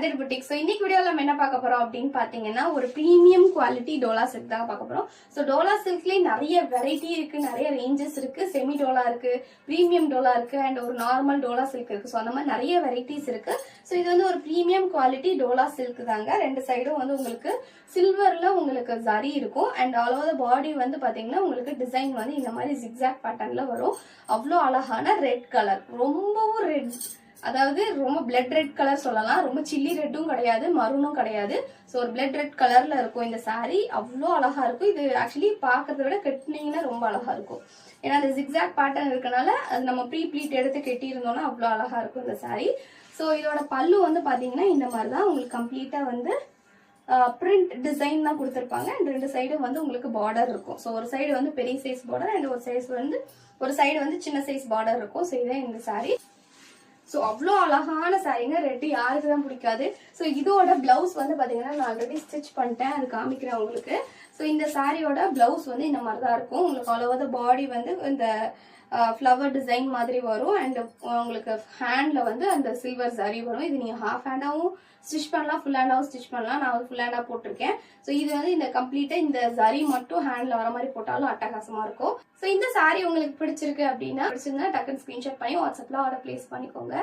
கதிர் boutique. So இன்னைக்கு வீடியோவில் நம்ம என்ன பார்க்க போறோம் அப்படின்னு பார்த்தீங்கன்னா, ஒரு ப்ரீமியம் குவாலிட்டி டோலா சில்க் தான் பார்க்க போறோம். ஸோ டோலா சில்க்லேயே நிறைய வெரைட்டி இருக்கு, நிறைய ரேஞ்சஸ் இருக்கு. செமி டோலா இருக்கு, ப்ரீமியம் டோலா இருக்கு, அண்ட் ஒரு நார்மல் டோலா சில்க் இருக்கு. ஸோ அந்த மாதிரி நிறைய வெரைட்டிஸ் இருக்கு. ஸோ இது வந்து ஒரு ப்ரீமியம் குவாலிட்டி டோலா சில்க் தாங்க. ரெண்டு சைடும் வந்து உங்களுக்கு சில்வர்ல உங்களுக்கு ஜரி இருக்கும். அண்ட் ஆல் ஓவர் பாடி வந்து பாத்தீங்கன்னா உங்களுக்கு டிசைன் வந்து இந்த மாதிரி ஜிக்ஸாக் பேட்டர்ன்ல வரும். அவ்வளோ அழகான ரெட் கலர், ரொம்பவும் ரெட், அதாவது ரொம்ப பிளட் ரெட் கலர் சொல்லலாம். ரொம்ப சில்லி ரெட்டும் கிடையாது, மரூனும் கிடையாது. ஸோ ஒரு பிளட் ரெட் கலர்ல இருக்கும் இந்த சாரீ. அவ்வளோ அழகா இருக்கும். இது ஆக்சுவலி பாக்குறத விட கட்டினீங்கன்னா ரொம்ப அழகா இருக்கும். ஏன்னா அந்த ஜிக்ஸாக் பேட்டர்ன் இருக்கனால அது நம்ம ப்ரீ ப்ளீட் எடுத்து கட்டி இருந்தோம்னா அவ்வளோ அழகா இருக்கும் இந்த சாரீ. ஸோ இதோட பல்லு வந்து பாத்தீங்கன்னா இந்த மாதிரி தான் உங்களுக்கு கம்ப்ளீட்டா வந்து பிரிண்ட் டிசைன் தான் கொடுத்துருப்பாங்க. அண்ட் ரெண்டு சைடும் வந்து உங்களுக்கு பார்டர் இருக்கும். ஸோ ஒரு சைடு வந்து பெரிய சைஸ் பார்டர் அண்ட் ஒரு சைடு வந்து சின்ன சைஸ் பார்டர் இருக்கும். ஸோ இதே இந்த சாரீ. ஸோ அவ்வளோ அழகான சாரீங்க. ரெட்டு யாருக்கு தான் பிடிக்காது. ஸோ இதோட பிளவுஸ் வந்து பாத்தீங்கன்னா நான் ஆல்ரெடி ஸ்டிச் பண்ணிட்டேன், அது காமிக்கிறேன் உங்களுக்கு. ஸோ இந்த சாரியோட பிளவுஸ் வந்து இந்த மாதிரி தான் இருக்கும். உங்களுக்கு ஆல் ஓவர் த பாடி வந்து இந்த ஃப்ளவர் டிசைன் மாதிரி வரும். அண்ட் உங்களுக்கு ஹேண்ட்ல வந்து அந்த சில்வர் ஜரி வரும். இது நீங்க ஹாஃப் ஹேண்டாவும் ஸ்டிச் பண்ணலாம், ஃபுல் ஹேண்டாவும் ஸ்டிச் பண்ணலாம். நான் வந்து ஃபுல் ஹேண்டா போட்டிருக்கேன். ஸோ இது வந்து இந்த கம்ப்ளீட்டா இந்த ஜரி மட்டும் ஹேண்ட்ல வர மாதிரி போட்டாலும் அட்டகாசமா இருக்கும். ஸோ இந்த சாரி உங்களுக்கு பிடிச்சிருக்கு அப்படின்னா டக்குன்னு ஸ்கிரீன்ஷாட் பண்ணி வாட்ஸ்அப்ல ஆர்டர் பிளேஸ் பண்ணிக்கோங்க.